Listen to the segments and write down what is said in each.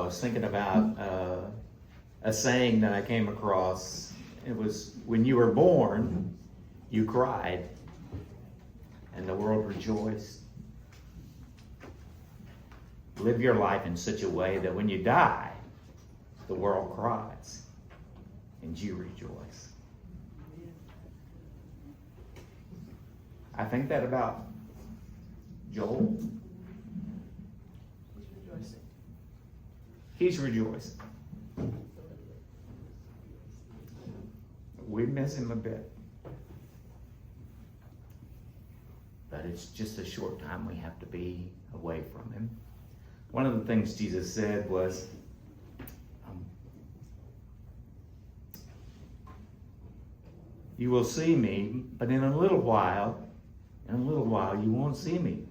was thinking about a saying that I came across. It was, when you were born, you cried, and the world rejoiced. Live your life in such a way that when you die, the world cries, and you rejoice. I think that about Joel. He's rejoicing. We miss him a bit. But it's just a short time we have to be away from him. One of the things Jesus said was, you will see me, but in a little while you won't see me.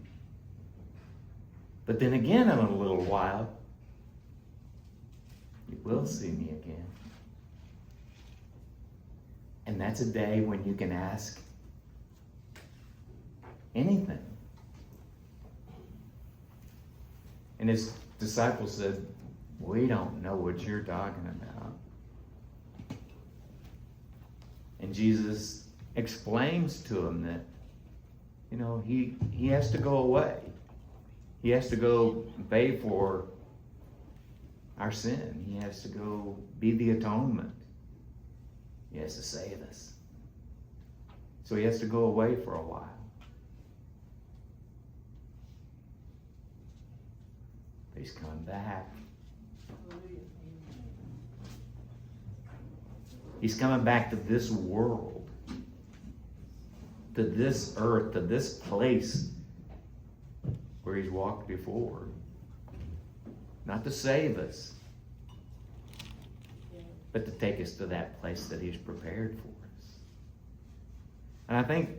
But then again in a little while, you will see me again. And that's a day when you can ask anything. And his disciples said, we don't know what you're talking about. And Jesus explains to him that, he has to go away. He has to go pay for our sin. He has to go be the atonement. He has to save us. So he has to go away for a while. But he's coming back. He's coming back to this world, to this earth, to this place where he's walked before. Not to save us, but to take us to that place that he's prepared for us. And I think,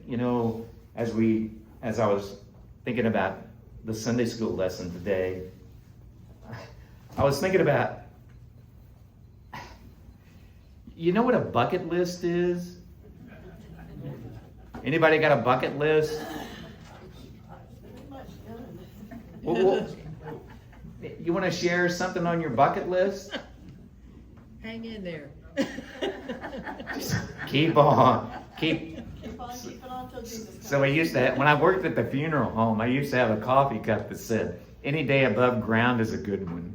as I was thinking about the Sunday school lesson today, I was thinking about, you know what a bucket list is? Anybody got a bucket list? Well, you want to share something on your bucket list? Hang in there. Just keep on. Keep on till Jesus comes. So we used to have, when I worked at the funeral home, I used to have a coffee cup that said, any day above ground is a good one.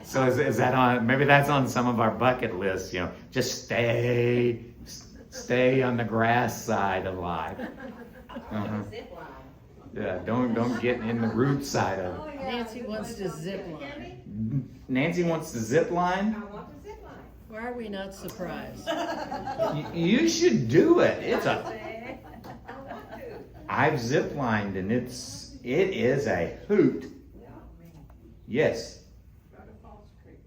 So is that on, maybe that's on some of our bucket lists, just stay on the grass side of life. Uh-huh. Yeah, don't get in the root side of it. Nancy wants to zip line. Nancy wants to zip line? I want to zip line. Why are we not surprised? You should do it. I want to. I've zip lined and it is a hoot. Yes. Go to Falls Creek.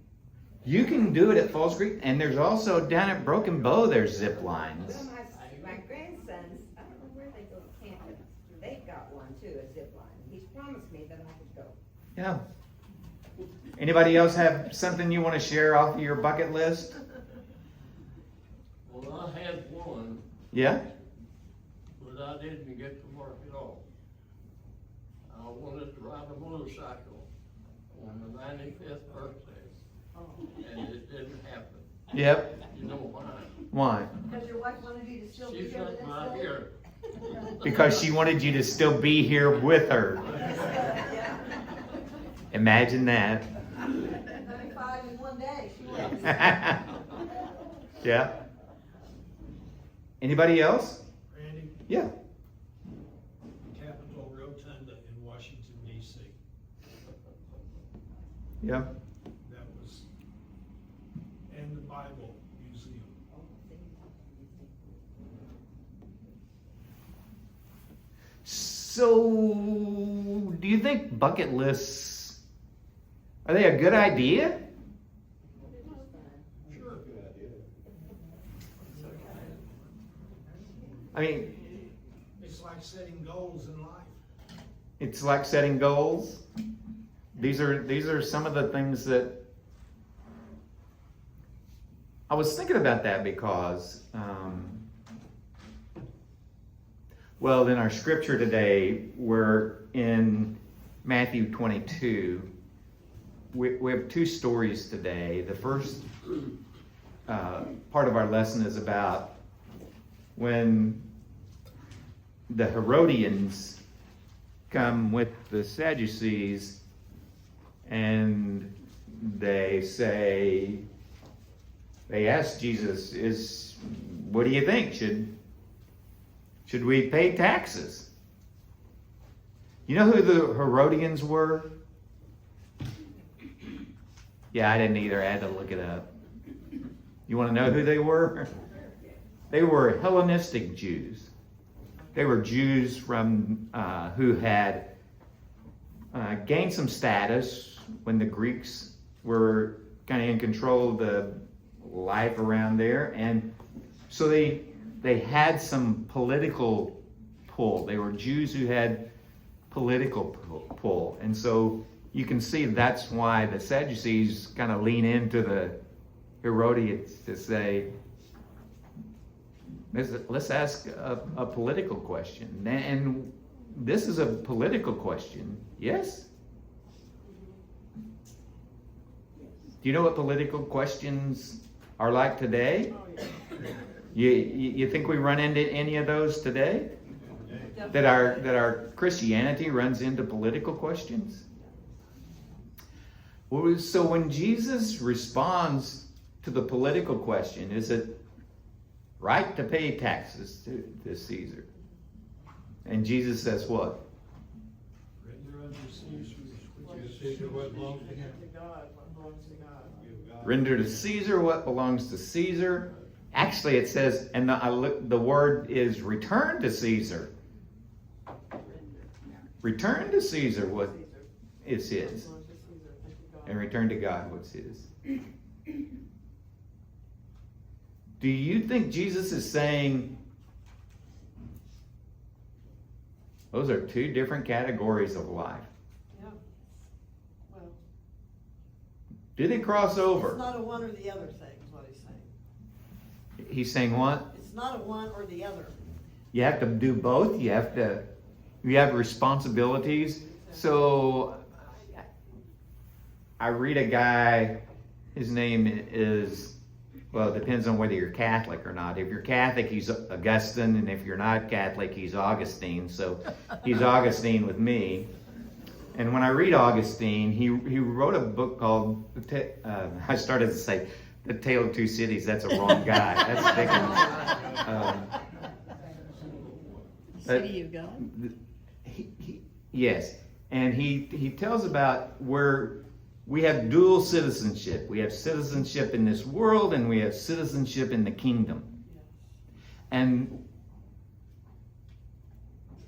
You can do it at Falls Creek, and there's also down at Broken Bow, there's zip lines. Well, my grandsons, I don't know where they go to camp, but they've got one too, a zip line. He's promised me that I could go. Yeah. Anybody else have something you want to share off of your bucket list? Well, I had one, Yeah? but I didn't get to work at all. I wanted to ride a motorcycle on the 95th birthday, and it didn't happen. Yep. You know why? Why? Because your wife wanted you to still be She's here the not next day? here. Because she wanted you to still be here with her. Yeah. Imagine that. 95 in one day, she was. Yeah. Anybody else? Randy, Yeah. Capitol Rotunda in Washington, D.C. Yeah. That was, and the Bible Museum. So, do you think bucket lists, are they a good idea? Sure. I mean, It's like setting goals in life. it's like setting goals. These are some of the things that I was thinking about that because, well, in our scripture today, we're in Matthew 22, we have two stories today. The first part of our lesson is about when the Herodians come with the Sadducees and they ask Jesus, what do you think? Should we pay taxes? You know who the Herodians were? Yeah, I didn't either. I had to look it up. You want to know who they were? They were Hellenistic Jews. They were Jews from who had gained some status when the Greeks were kind of in control of the life around there, and so they had some political pull. They were Jews who had political pull, and so you can see that's why the Sadducees kind of lean into the Herodians to say, let's ask a political question. And this is a political question, yes? Do you know what political questions are like today? You think we run into any of those today? That our Christianity runs into political questions? Well, so when Jesus responds to the political question, is it right to pay taxes to Caesar? And Jesus says what? Render unto Caesar what belongs to him. Render to Caesar what belongs to Caesar. Actually, it says, and the word is return to Caesar. Return to Caesar what is his. And return to God what's his. Do you think Jesus is saying those are two different categories of life? Yeah. Well, Do they cross over? it's not a one or the other thing, is what he's saying. He's saying what? It's not a one or the other. You have to do both. You have responsibilities. So I read a guy, his name is, well, it depends on whether you're Catholic or not. If you're Catholic, he's Augustine, and if you're not Catholic, he's Augustine. So he's Augustine with me. And when I read Augustine, he wrote a book called, I started to say, The Tale of Two Cities. That's a wrong guy. That's Dickens. City of God? Yes. And he tells about where we have dual citizenship. We have citizenship in this world, and we have citizenship in the kingdom. And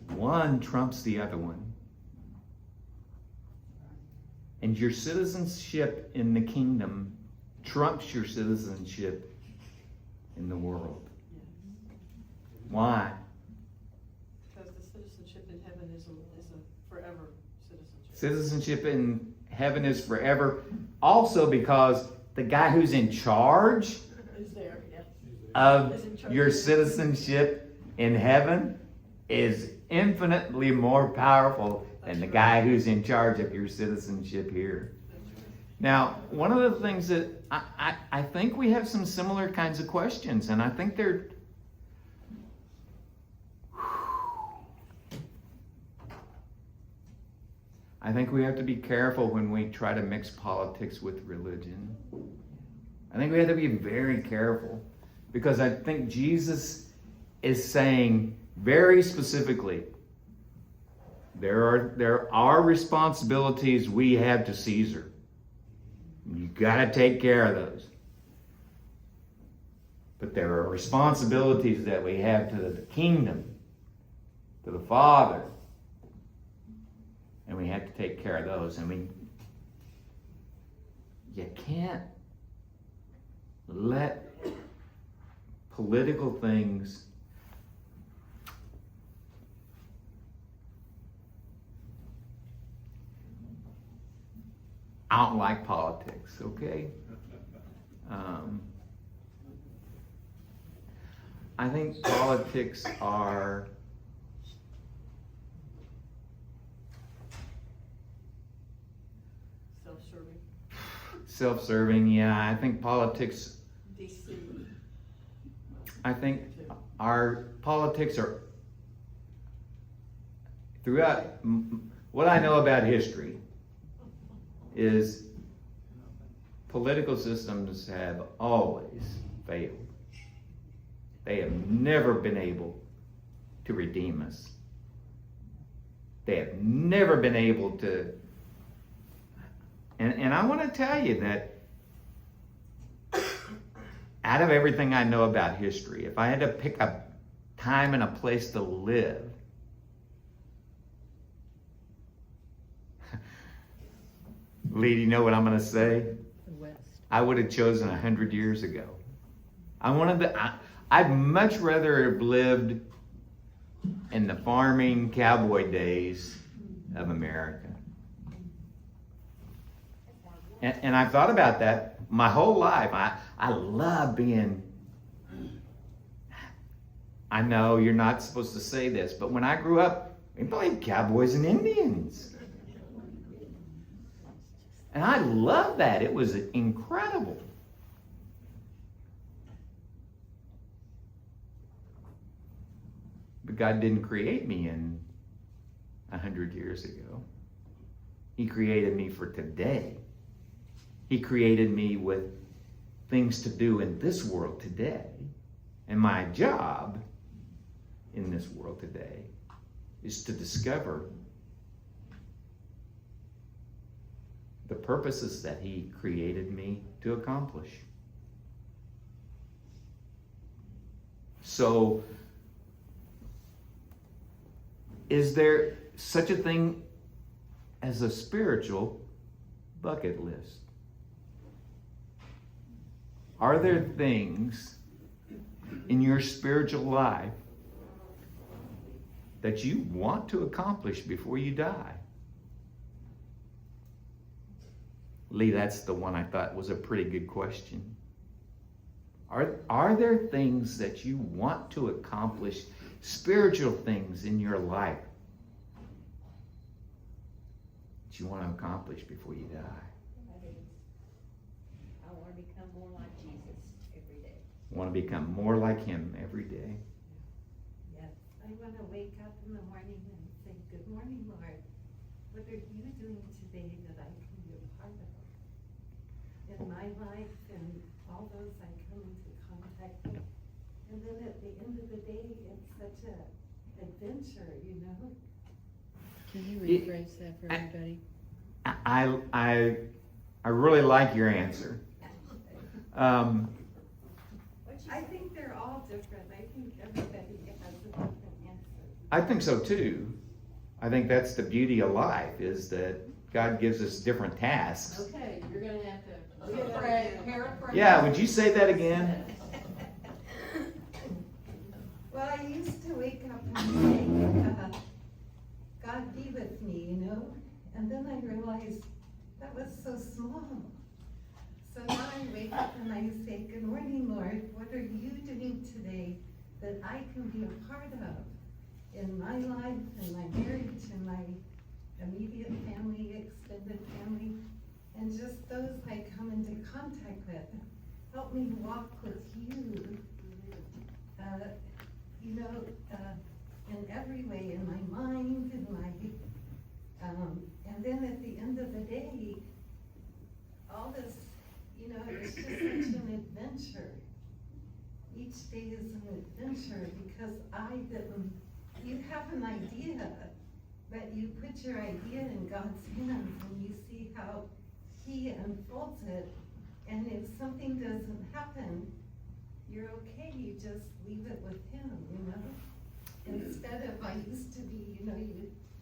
one trumps the other one. And your citizenship in the kingdom trumps your citizenship in the world. Why? Because the citizenship in heaven is a forever citizenship. Citizenship in heaven is forever. Also because the guy who's in charge Is there, yes. of your citizenship in heaven is infinitely more powerful than the guy who's in charge of your citizenship here. Now, one of the things that I think we have some similar kinds of questions, and I think they're I think we have to be careful when we try to mix politics with religion. I think we have to be very careful, because I think Jesus is saying very specifically, there are responsibilities we have to Caesar. You got to take care of those. But there are responsibilities that we have to the kingdom, to the Father. And we have to take care of those. I mean, you can't let political things I don't like politics, okay? I think politics are Self-serving. Self-serving, yeah. I think politics, DC. I think our politics are throughout. What I know about history is political systems have always failed. They have never been able to redeem us. They have never been able to. And I want to tell you that out of everything I know about history, if I had to pick a time and a place to live, Lee, do you know what I'm going to say? The West. I would have chosen 100 years ago. I'd much rather have lived in the farming cowboy days of America. And I've thought about that my whole life. I love being, I know you're not supposed to say this, but when I grew up, we played cowboys and Indians. And I loved that. It was incredible. But God didn't create me in 100 years ago. He created me for today. He created me with things to do in this world today. And my job in this world today is to discover the purposes that He created me to accomplish. So, is there such a thing as a spiritual bucket list? Are there things in your spiritual life that you want to accomplish before you die? Lee, that's the one I thought was a pretty good question. Are there things that you want to accomplish, spiritual things in your life that you want to accomplish before you die? I want to become more like Jesus every day. Want to become more like Him every day? Yes, I want to wake up in the morning and say, "Good morning, Lord. What are you doing today that I can be a part of in my life and all those I come into contact with?" And then at the end of the day, it's such a adventure, you know? Can you rephrase that for everybody? I really like your answer. I think they're all different. I think everybody has a different answer. I think so too. I think that's the beauty of life, is that God gives us different tasks. Okay, you're gonna have to paraphrase. Yeah, would you say that again? Well, I used to wake up and say, God be with me, you know? And then I realized that was so small. So now I wake up and I say, "Good morning, Lord. What are you doing today that I can be a part of in my life, in my marriage, in my immediate family, extended family, and just those I come into contact with. Help me walk with you, in every way, in my mind, in my, and then at the end of the day, all this, it's just such an adventure. Each day is an adventure because you have an idea, but you put your idea in God's hands and you see how He unfolds it. And if something doesn't happen, you're okay, you just leave it with Him, Instead of, I used to be,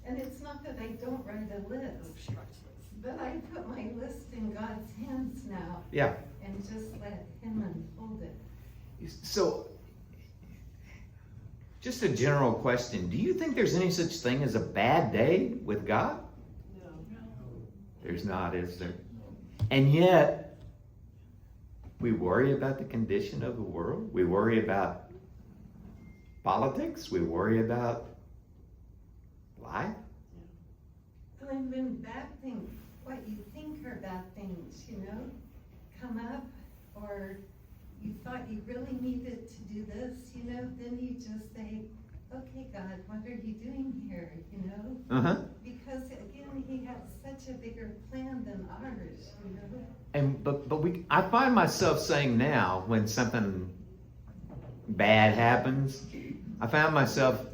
and it's not that I don't write a list, but I put my list in God's hands now. Yeah. And just let Him unfold it. So, just a general question. Do you think there's any such thing as a bad day with God? No. There's not, is there? And yet, we worry about the condition of the world. We worry about politics. We worry about life. And when bad things, what you think are bad things, you know, come up, or you thought you really needed to do this, you know, then you just say, okay, God, what are you doing here, you know? Uh-huh. Because again, he has such a bigger plan than ours, you know? And I find myself saying now, when something bad happens, I find myself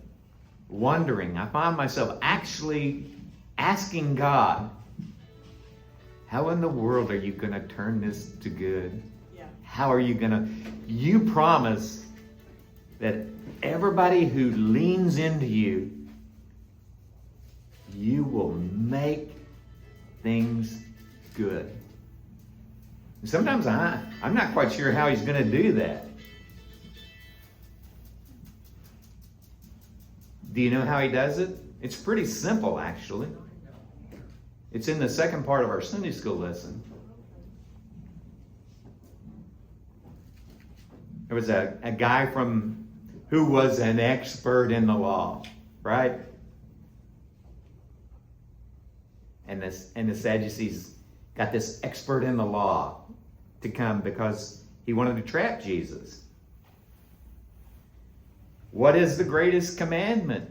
wondering. I find myself actually asking God, how in the world are you going to turn this to good? Yeah. How are you going to? You promise that everybody who leans into you, you will make things good. Sometimes I'm not quite sure how he's going to do that. Do you know how he does it? It's pretty simple, actually. It's in the second part of our Sunday school lesson. There was a guy who was an expert in the law, right? And the Sadducees got this expert in the law to come because he wanted to trap Jesus. What is the greatest commandment?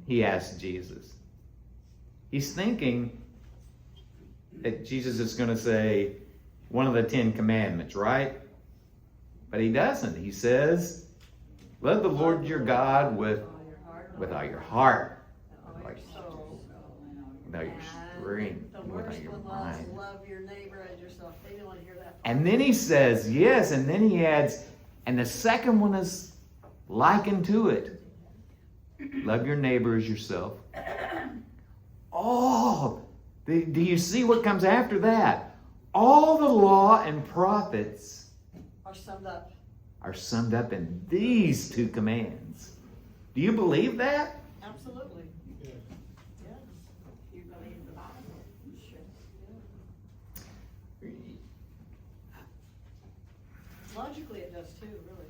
He asked Jesus. He's thinking that Jesus is going to say one of the 10 commandments, right? But he doesn't. He says, love the Lord your God with all your heart, with all your soul, with all your strength, The and with all worst your one was mind. love your neighbor as yourself. They didn't want to hear that. And then he says, yes, and then he adds, and the second one is likened to it. Love your neighbor as yourself. Oh, do you see what comes after that? All the law and prophets are summed up. in these 2 commands. Do you believe that? Absolutely. Yeah. Yes. You believe the Bible? Sure. Yeah. Logically, it does too, really.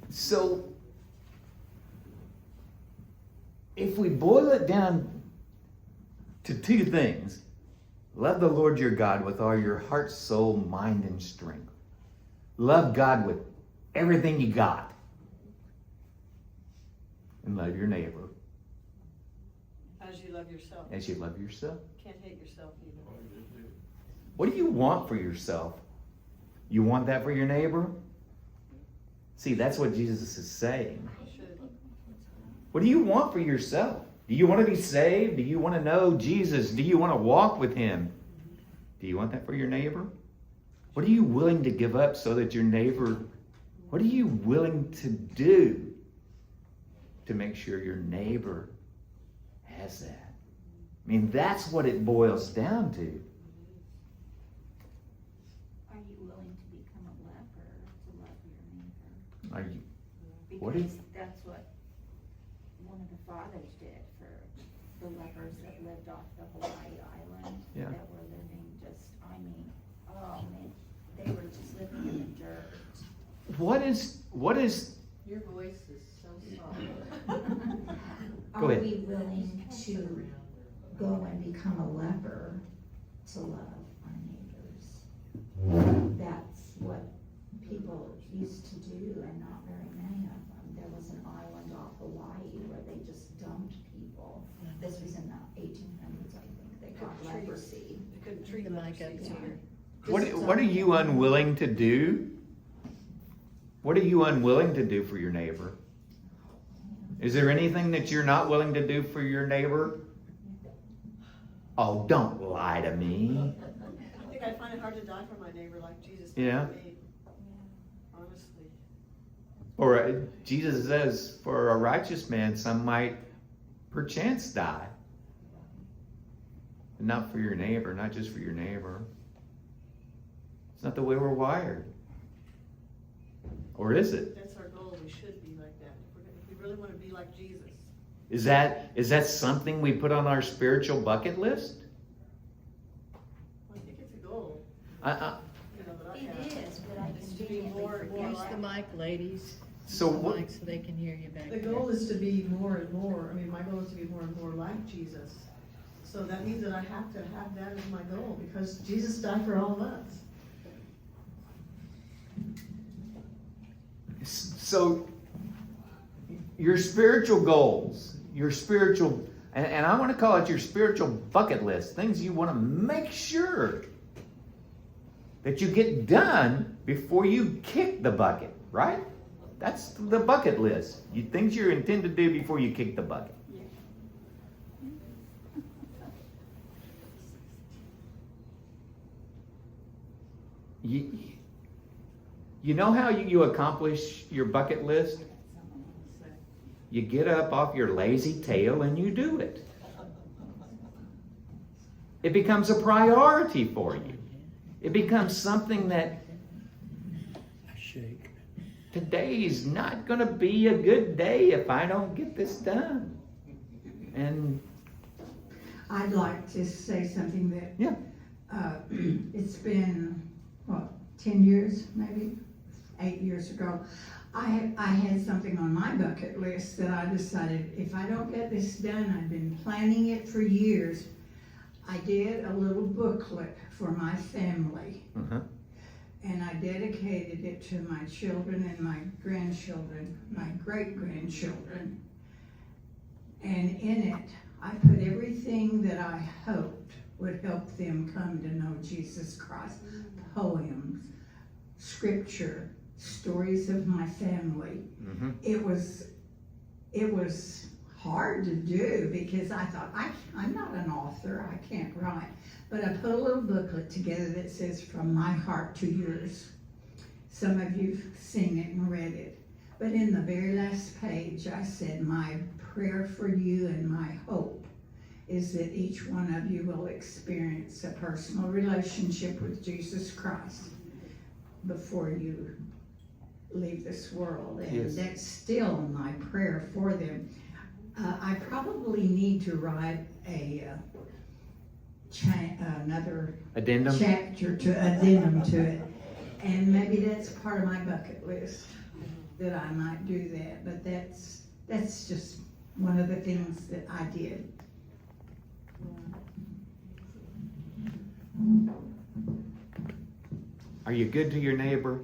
So, if we boil it down to 2 things, love the Lord your God with all your heart, soul, mind, and strength. Love God with everything you got. And love your neighbor As you love yourself. as you love yourself. Can't hate yourself either. What do you want for yourself? You want that for your neighbor? See, that's what Jesus is saying. You should. What do you want for yourself? Do you want to be saved? Do you want to know Jesus? Do you want to walk with him? Do you want that for your neighbor? What are you willing to give up so that your neighbor, what are you willing to do to make sure your neighbor has that? I mean, that's what it boils down to. Are you willing to become a leper to love your neighbor? Are you? What Because is- that's what one of the fathers did for the lepers that lived off the Hawaii island. Yeah. That were living just, I mean, oh man, they were just living in the dirt. What is Your voice is so soft. Go ahead. Are we willing to go and become a leper to love our neighbors? That's what people used to do, and not very many of them. There was an island off Hawaii where they just dumped people. This was in the 1800s, I think. They got leprosy. You couldn't treat The mic up leprosy. here. what are you unwilling to do? What are you unwilling to do for your neighbor? Is there anything that you're not willing to do for your neighbor? Oh, don't lie to me. I think I'd find it hard to die for my neighbor like Jesus did Yeah. for me. Honestly. Or Jesus says, for a righteous man, some might perchance die. But not for your neighbor, not just for your neighbor. It's not the way we're wired. Or is it? That's our goal. We should be like that. If we really want to be like Jesus. Is that something we put on our spiritual bucket list? I think it's a goal, I, you know, that I have. It is, but I It's can to be vehemently more forget Use the like- mic, ladies. So Use the what- mic so they can hear you back The there. goal is to be more and more, I mean, my goal is to be more and more like Jesus. So that means that I have to have that as my goal, because Jesus died for all of us. So, your spiritual goals, your spiritual, and I want to call it your spiritual bucket list, things you want to make sure that you get done before you kick the bucket, right? That's the bucket list. Things you intend to do before you kick the bucket. You know how you accomplish your bucket list? You get up off your lazy tail and you do it. It becomes a priority for you. It becomes something that today's not going to be a good day if I don't get this done. And I'd like to say something that, yeah, it's been, 10 years, maybe 8 years ago. I had something on my bucket list that I decided if I don't get this done, I've been planning it for years. I did a little booklet for my family. And I dedicated it to my children and my grandchildren, my great-grandchildren. And in it, I put everything that I hoped would help them come to know Jesus Christ. Poems, scripture, stories of my family. It was hard to do because I thought, I'm not an author, I can't write. But I put a little booklet together that says, from my heart to yours. Some of you've seen it and read it. But in the very last page, I said, my prayer for you and my hope is that each one of you will experience a personal relationship with Jesus Christ before you leave this world. And Yes. That's still my prayer for them. I probably need to write another addendum. chapter to addendum to it. And maybe that's part of my bucket list, that I might do that. But that's just one of the things that I did. Are you good to your neighbor?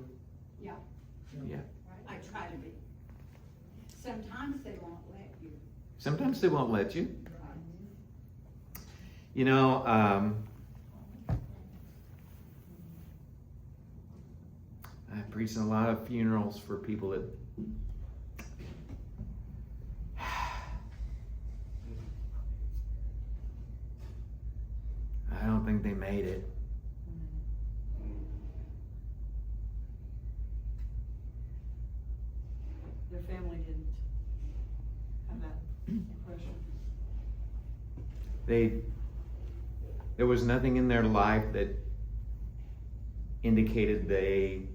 Yeah. Yeah. I try to be. Sometimes they won't let you. Sometimes they won't let you. You know, I preach in a lot of funerals for people that I don't think they made it. Their family didn't have that impression. There was nothing in their life that indicated they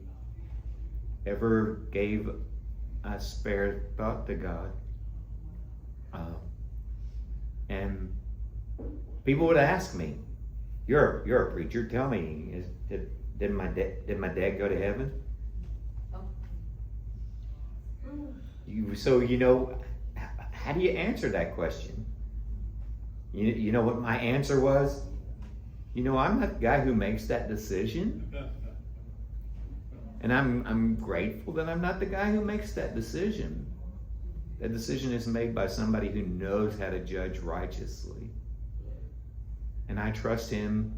ever gave a spare thought to God. And people would ask me, "You're a preacher. Tell me, did my dad go to heaven?" So you know, how do you answer that question? You know what my answer was? You know, I'm not the guy who makes that decision. And I'm grateful that I'm not the guy who makes that decision. That decision is made by somebody who knows how to judge righteously. And I trust him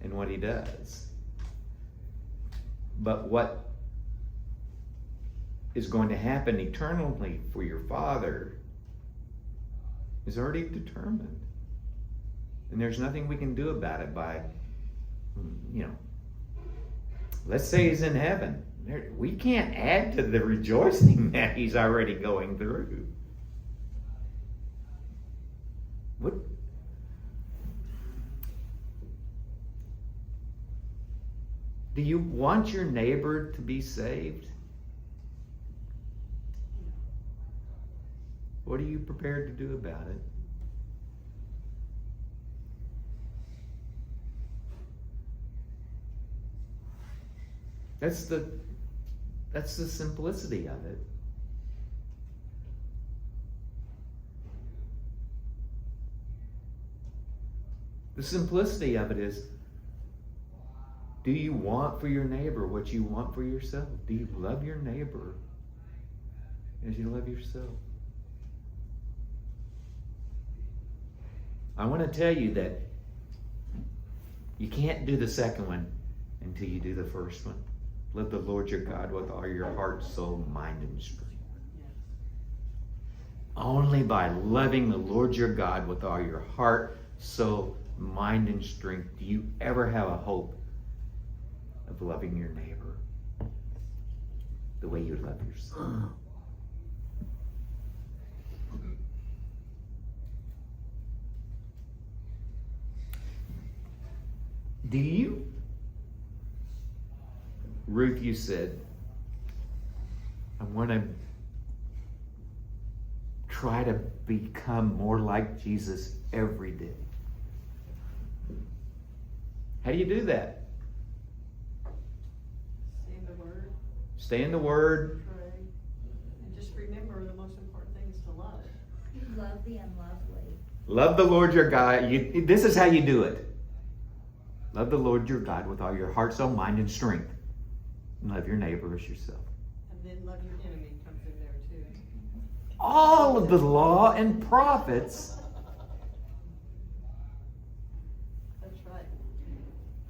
in what he does. But what is going to happen eternally for your father is already determined. And there's nothing we can do about it by, let's say he's in heaven. We can't add to the rejoicing that he's already going through. What? Do you want your neighbor to be saved? What are you prepared to do about it? That's the simplicity of it. The simplicity of it is, do you want for your neighbor what you want for yourself? Do you love your neighbor as you love yourself? I want to tell you that you can't do the second one until you do the first one. Love the Lord your God with all your heart, soul, mind, and strength. Only by loving the Lord your God with all your heart, soul, mind, and strength do you ever have a hope of loving your neighbor the way you love yourself. Do you? Ruth, you said, I want to try to become more like Jesus every day. How do you do that? Stay in the Word, Stay in the Word. pray, and just remember the most important thing is to love. Love the unlovely. Love the Lord your God. This is how you do it. Love the Lord your God with all your heart, soul, mind, and strength. And love your neighbor as yourself. And then love your enemy comes in there too. All of the law and prophets. That's right.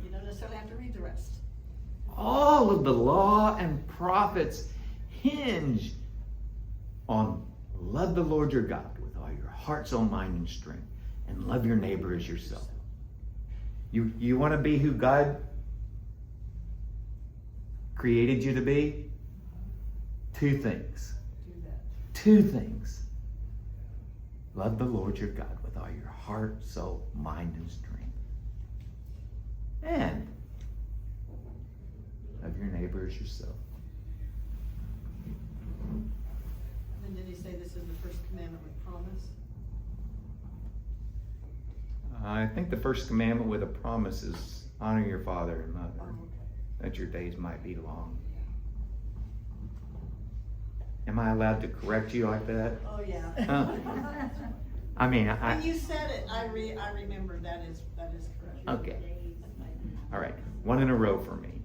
You don't necessarily have to read the rest. All of the law and prophets hinge on love the Lord your God with all your heart, soul, mind, and strength. And love your neighbor as yourself. You want to be who God created you to be? Two things. Do that. Two things. Love the Lord your God with all your heart, soul, mind, and strength. And love your neighbor as yourself. And did he say this is the first commandment with promise? I think the first commandment with a promise is honor your father and mother, Oh, okay. that your days might be long. Am I allowed to correct you like that? Oh, yeah. Huh? I mean, When you said it, I remember that is correct. Okay. All right, one in a row for me.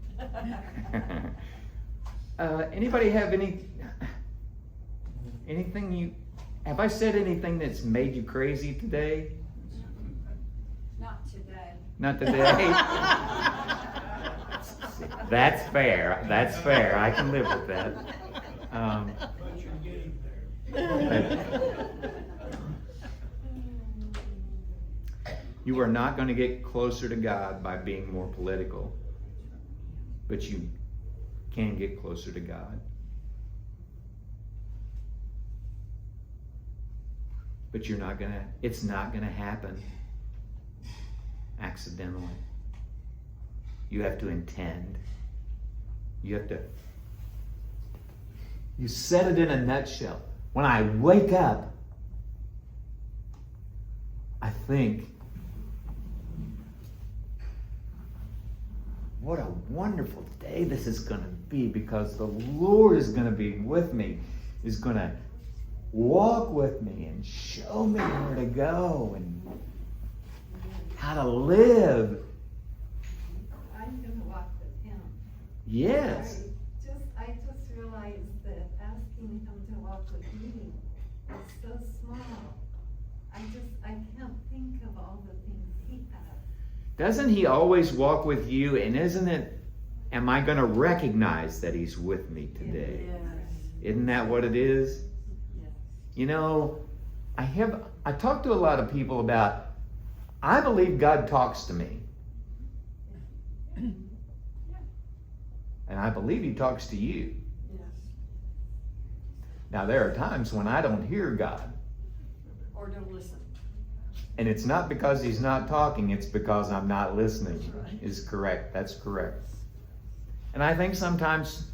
Anybody have anything have I said anything that's made you crazy today? Not today. Not today? That's fair. That's fair. I can live with that. But you're getting there. You are not going to get closer to God by being more political, but you can get closer to God. But it's not gonna happen accidentally. You have to intend. You said it in a nutshell. When I wake up, I think, what a wonderful day this is going to be, because the Lord is going to be with me, is going to walk with me and show me where to go and how to live. I'm gonna walk with him. Yes. I just realized that asking him to walk with me is so small. I can't think of all the things he has. Doesn't he always walk with you? And am I going to recognize that he's with me today? Yes. Isn't that what it is? Yes. You know, I talk to a lot of people about, I believe God talks to me. And I believe he talks to you. Yes. Now, there are times when I don't hear God. Or don't listen. And it's not because he's not talking, it's because I'm not listening. That's right. Is correct. That's correct. And I think sometimes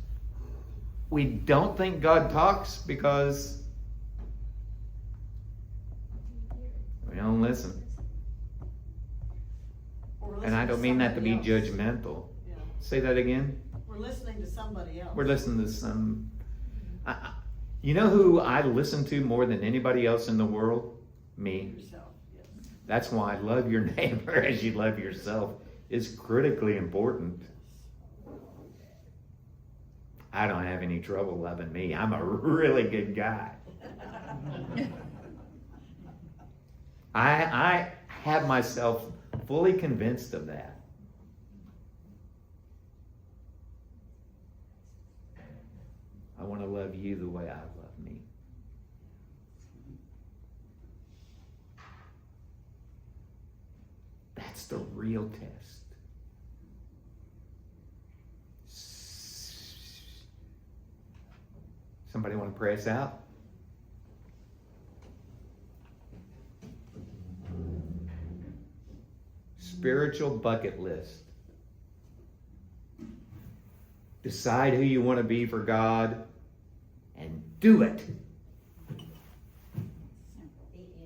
we don't think God talks because we don't listen. Or we're And I listening don't mean that to be somebody else. judgmental. Yeah. Say that again. We're listening to somebody else. We're listening to some. You know who I listen to more than anybody else in the world? Me. Yourself, yes. That's why love your neighbor as you love yourself is critically important. I don't have any trouble loving me. I'm a really good guy. I have myself fully convinced of that. I want to love you the way I love me. That's the real test. Somebody want to pray us out? Spiritual bucket list. Decide who you want to be for God and do it.